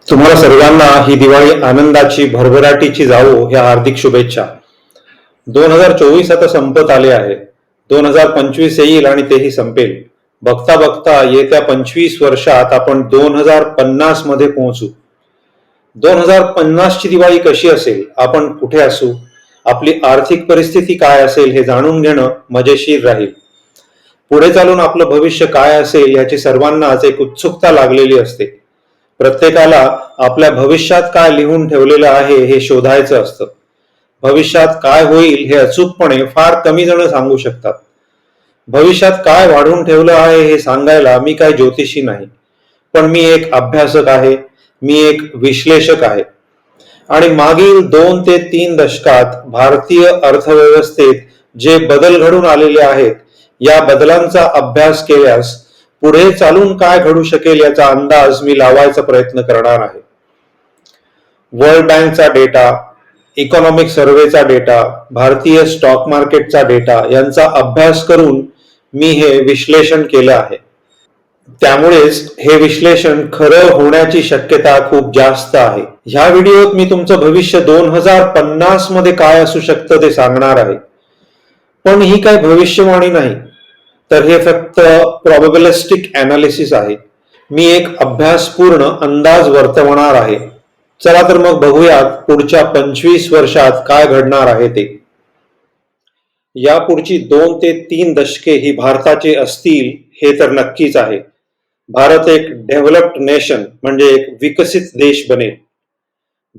तुम्हाला सर्वांना ही दिवाळी आनंदाची भरभराटीची जावो ह्या हार्दिक शुभेच्छा. 2024 आता संपत आले आहे. 2025 येईल आणि तेही संपेल. बघता बघता येत्या 25 वर्षात आपण 2050 मध्ये पोहोचू. 2050 ची दिवाळी कशी असेल, आपण कुठे असू, आपली आर्थिक परिस्थिती काय असेल हे जाणून घेणं मजेशीर राहील. पुढे चालून आपलं भविष्य काय असेल याची सर्वांनाच एक उत्सुकता लागलेली असते. प्रत्येकाला आपल्या भविष्यात काय लिहून ठेवलेलं आहे हे शोधायचं असतं. भविष्यात काय होईल हे अचूकपणे फार कमी जण सांगू शकतात. भविष्यात काय वाढून ठेवलं आहे हे सांगायला मी काय ज्योतिषी नाही, पण मी एक अभ्यासक आहे, मी एक विश्लेषक आहे. आणि मागील 2 ते 3 दशकात भारतीय अर्थव्यवस्थेत जे बदल घडून आलेले आहेत, या बदलांचा अभ्यास केल्यास पुढे चालून काय घडू शकेल याचा अंदाज मी लावायचा प्रयत्न करणार आहे. वर्ल्ड बँकचा डेटा, इकॉनॉमिक सर्व्हेचा डेटा, भारतीय स्टॉक मार्केटचा डेटा यांचा अभ्यास करून मी हे विश्लेषण केलं आहे. त्यामुळेच हे विश्लेषण खरं होण्याची शक्यता खूप जास्त आहे. ह्या व्हिडिओत मी तुमचं भविष्य 2050 मध्ये काय असू शकतं ते सांगणार आहे. पण ही काय भविष्यवाणी नाही, तर हे फक्त प्रोबॅबिलिस्टिक अनालिसिस आहे. मी एक अभ्यासपूर्ण अंदाज वर्तवणार आहे. चला तर मग बघूयात पुढच्या 25 वर्षात काय घडणार आहे ते. या पुढची 2 ते 3 दशके ही भारताचे असतील हे तर नक्कीच आहे. भारत एक डेव्हलप्ड नेशन म्हणजे एक विकसित देश बनेल.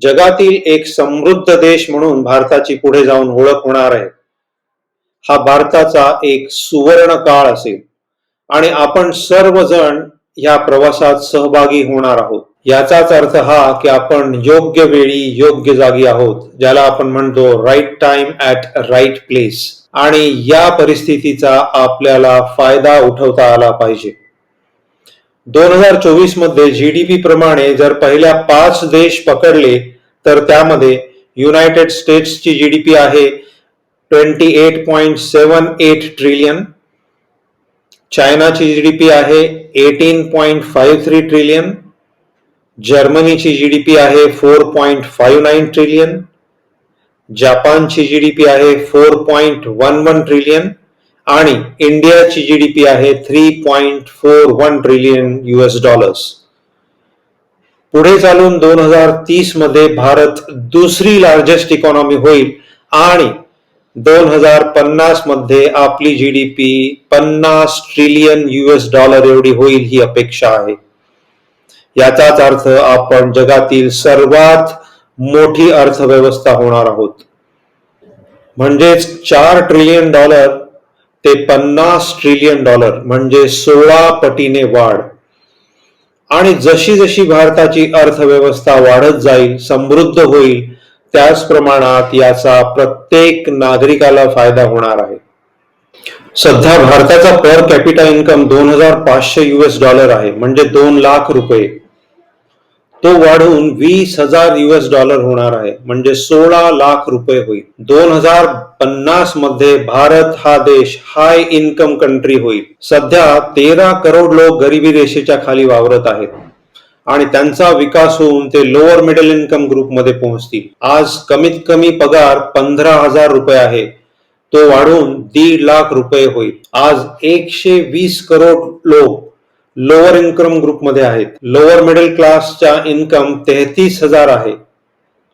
जगातील एक समृद्ध देश म्हणून भारताची पुढे जाऊन ओळख होणार आहे. हा भारताचा एक सुवर्ण काळ असेल आणि आपण सर्वजण या प्रवासात सहभागी होणार आहोत. याचाच अर्थ हा की आपण योग्य वेळी योग्य जागी आहोत, ज्याला आपण म्हणतो right time at right place. आणि या परिस्थितीचा आपल्याला फायदा उठवता आला पाहिजे. 2024 मध्ये जीडीपी प्रमाणे जर पहिल्या 5 देश पकडले तर त्यामध्ये युनायटेड स्टेट्सची जीडीपी आहे 28.78 ट्रिलियन, चायनाची जीडीपी आहे 18.53 ट्रिलियन, जर्मनीची जीडीपी आहे 4.59 ट्रिलियन, जपानची जीडीपी आहे 4.11 ट्रिलियन आणि इंडियाची जीडीपी आहे 3.41 ट्रिलियन US डॉलर्स. पुढे चालून 2030 मध्ये भारत दुसरी लार्जेस्ट इकॉनॉमी होईल आणि 2050 मध्ये आपली जीडीपी 50 ट्रिलियन US डॉलर एवढी होईल ही अपेक्षा आहे. याचाच अर्थ आपण जगातील सर्वात मोठी अर्थव्यवस्था होणार आहोत. म्हणजेच 4 ट्रिलियन डॉलर ते 50 ट्रिलियन डॉलर म्हणजे 16 पटीने वाढ. आणि जशी जशी भारताची अर्थव्यवस्था वाढत जाईल, समृद्ध होईल, त्याच प्रमाणात याचा प्रत्येक नागरिकाला फायदा होणार आहे. सध्या भारताचा per capita income 2500 US dollar आहे, म्हणजे 2 लाख रुपये. तो वाढून 20,000 US डॉलर होणार आहे, म्हणजे 16 लाख रुपये होईल. 2050 मध्ये भारत हा देश हाय इन्कम कंट्री होईल. सध्या 13 करोड लोक गरिबी रेषेच्या खाली वावरत आहेत आणि त्यांचा विकास होऊन ते लोअर मिडल इन्कम ग्रुपमध्ये पोहोचतील. आज कमीत कमी पगार 15,000 रुपये आहे, तो वाढून 1.5 लाख रुपये होईल. आज 120 करोड लोक लोअर इन्कम ग्रुपमध्ये आहेत. लोअर मिडल क्लासचा इन्कम 33,000 आहे,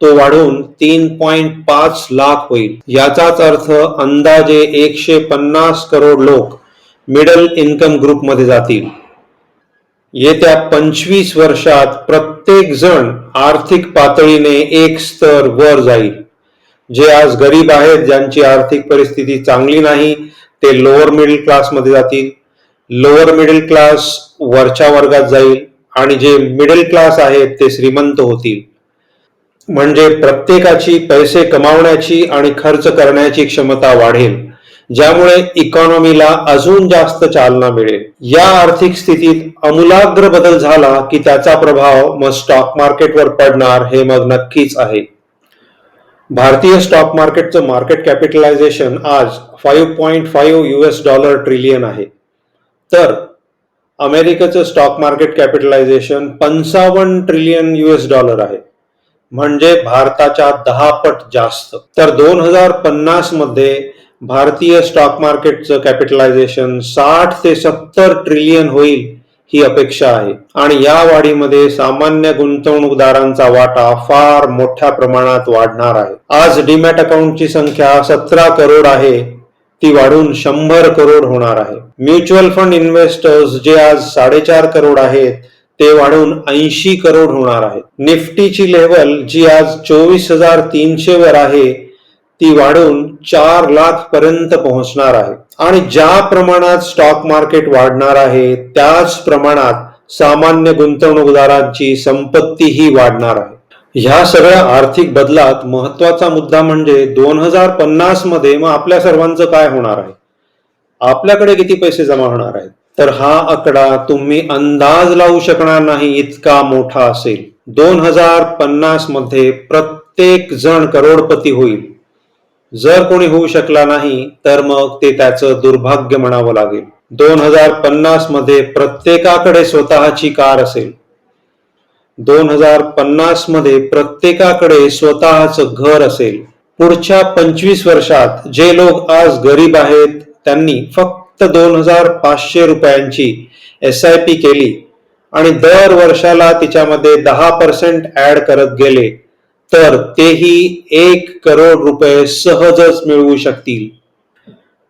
तो वाढून 3.5 लाख होईल. याचाच अर्थ अंदाजे 150 करोड लोक मिडल इन्कम ग्रुपमध्ये जातील. येत्या 25 वर्षात प्रत्येक जण आर्थिक पातळीने एक स्तर वर जाईल. जे आज गरीब आहेत, ज्यांची आर्थिक परिस्थिती चांगली नाही, ते लोअर मिडल क्लासमध्ये जातील. लोअर मिडल क्लास वरच्या वर्गात जाईल आणि जे मिडल क्लास आहेत ते श्रीमंत होतील. म्हणजे प्रत्येकाची पैसे कमावण्याची आणि खर्च करण्याची क्षमता वाढेल, ज्यामुळे इकॉनॉमीला अजून जास्त चालना मिळेल. या आर्थिक स्थितीत आमूलाग्र बदल झाला की त्याचा प्रभाव मग स्टॉक मार्केटवर पडणार हे मग नक्कीच आहे. भारतीय स्टॉक मार्केटचं मार्केट कॅपिटलायझेशन आज 5.5 US डॉलर ट्रिलियन आहे. तर अमेरिकेचं stock market capitalisation 55 trillion US$ आहे, म्हणजे भारताच्या 10 पट जास्त. तर 2050 मध्ये भारतीय स्टॉक मार्केटचं कॅपिटलायझेशन 60 ते 70 ट्रिलियन होईल ही अपेक्षा आहे. आणि या वाढीमध्ये सामान्य गुंतवणूकदारांचा वाटा फार मोठ्या प्रमाणात वाढणार आहे. आज डीमॅट अकाउंटची संख्या 17 करोड आहे, ती वाढून 100 करोड होणार आहे. म्युच्युअल फंड इन्व्हेस्टर्स जे आज 4.5 करोड आहेत ते वाढून 80 करोड होणार आहेत. निफ्टीची लेव्हल जी आज 24,300 वर आहे ती वाढून 4 लाख पर्यंत पोहोचणार आहे. आणि ज्या प्रमाणात स्टॉक मार्केट वाढणार आहे त्याच प्रमाणात सामान्य गुंतवणूकदारांची संपत्तीही वाढणार आहे. ह्या सगळ्या आर्थिक बदलात महत्वाचा मुद्दा म्हणजे 2050 मध्ये मग आपल्या सर्वांचं काय होणार आहे, आपल्याकडे किती पैसे जमा होणार आहेत. तर हा आकडा तुम्ही अंदाज लावू शकणार नाही इतका मोठा असेल. 2050 मध्ये प्रत्येक जण करोडपती होईल. जर कोणी होऊ शकला नाही तर मग ते त्याचं दुर्भाग्य म्हणावं लागेल. 2050 मध्ये प्रत्येकाकडे स्वतःची कार असेल. 2050 मध्ये प्रत्येकाकडे स्वतःचं घर असेल. पुढच्या 25 वर्षात जे लोक आज गरीब आहेत त्यांनी फक्त 2,500 रुपयांची SIP केली आणि दर वर्षाला तिच्यामध्ये 10% ऍड करत गेले तर तेही 1 करोड रुपये सहजच मिळवू शकतील.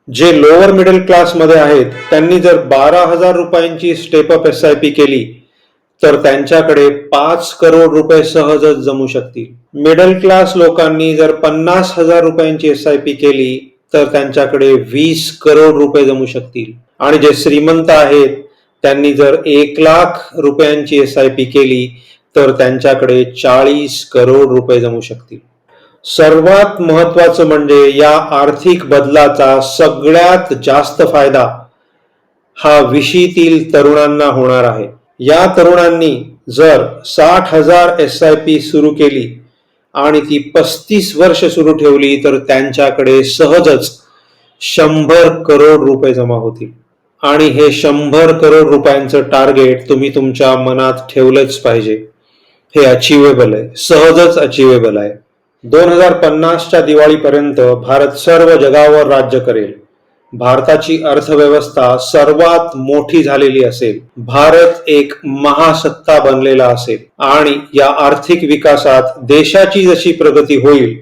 जे लोअर मिडल क्लास मध्ये आहेत त्यांनी जर 12,000 रुपयांची स्टेपअप SIP केली तर त्यांच्याकडे 5 करोड रुपये सहजच जमू शकतील. मिडल क्लास लोकांनी जर 50,000 रुपयांची SIP केली तर त्यांच्याकडे 20 करोड रुपये जमू शकतील. आणि जे श्रीमंत आहेत त्यांनी जर 1 लाख रुपयांची SIP केली तर त्यांच्याकडे 40 करोड रुपये जमू शकतील. सर्वात महत्वाचं म्हणजे या आर्थिक बदलाचा सगळ्यात जास्त फायदा हा विशीतील तरुणांना होणार आहे. या तरुणांनी जर 60,000 SIP सुरू केली आणि ती 35 वर्ष सुरू ठेवली तर त्यांच्याकडे सहजच 100 करोड रुपये जमा होतील. आणि हे 100 करोड रुपयांचं टार्गेट तुम्ही तुमच्या मनात ठेवलंच पाहिजे. हे अचिवेबल आहे, सहजच अचिवेबल आहे. 2050च्या दिवाळीपर्यंत भारत सर्व जगावर राज्य करेल. भारताची अर्थव्यवस्था सर्वात मोठी झालेली असेल. भारत एक महासत्ता बनलेला असेल आणि या आर्थिक विकासात देशाची जशी प्रगती होईल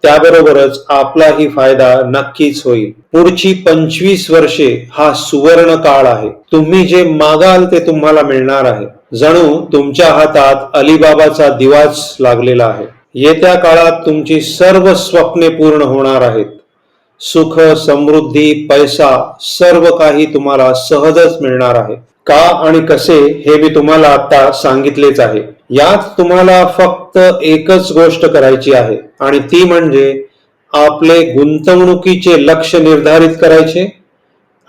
त्याबरोबरच आपलाही फायदा नक्कीच होईल. पुढची 25 वर्षे हा सुवर्ण काळ आहे. तुम्ही जे मागाल ते तुम्हाला मिळणार आहे. जणू तुमच्या हातात अलिबाबाचा दिवाच लागलेला आहे. येत्या काळात तुमची सर्व स्वप्ने पूर्ण होणार आहेत. सुख, समृद्धी, पैसा सर्व काही तुम्हाला सहजच मिळणार आहे. का आणि कसे हे मी तुम्हाला आता सांगितलेच आहे. यात तुम्हाला फक्त एकच गोष्ट करायची आहे आणि ती म्हणजे आपले गुंतवणुकीचे लक्ष निर्धारित करायचे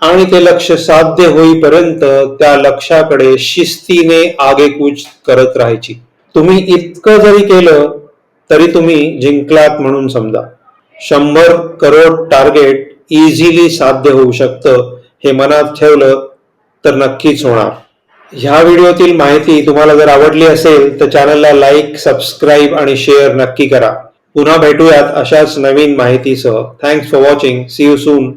आणि ते लक्ष साध्य होईपर्यंत त्या लक्ष्याकडे शिस्तीने आगेकूच करत राहायची. तुम्ही इतकं जरी केलं तरी तुम्ही जिंकलात म्हणून समजा. 100 करोड टार्गेट इझिली साध्य होऊ शकतं. हे मनात ठेवलं तर नक्कीच होणार. ह्या व्हिडिओतील माहिती तुम्हाला जर आवडली असेल तर चॅनलला लाईक, सबस्क्राईब आणि शेअर नक्की करा. पुन्हा भेटूयात अशाच नवीन माहितीसह. Thanks for watching. See you soon.